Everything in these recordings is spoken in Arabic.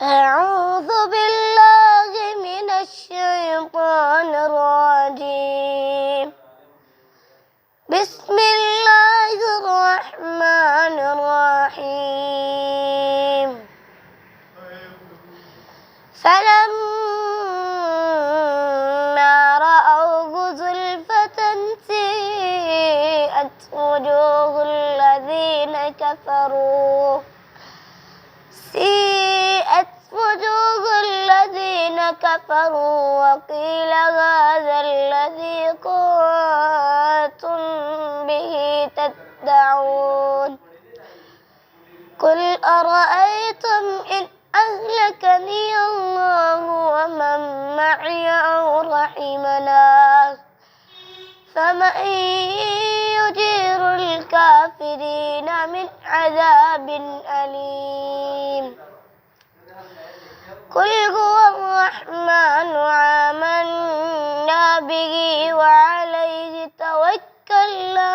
أعوذ بالله من الشيطان الرجيم. بسم الله الرحمن الرحيم. فلما رأوه زلفة سيئت وجوه الذين كفروا وقيل هذا الذي كنتم به تدعون. قل أرأيتم إن أهلكني الله ومن معي أو رحمنا فمن يجير الكافرين من عذاب أليم. قل هو الرحمن آمنا به وعليه توكلنا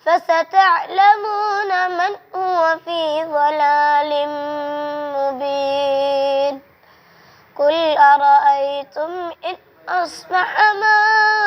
فستعلمون من هو في ضلال مبين. قل أرأيتم إن أصبح ماؤكم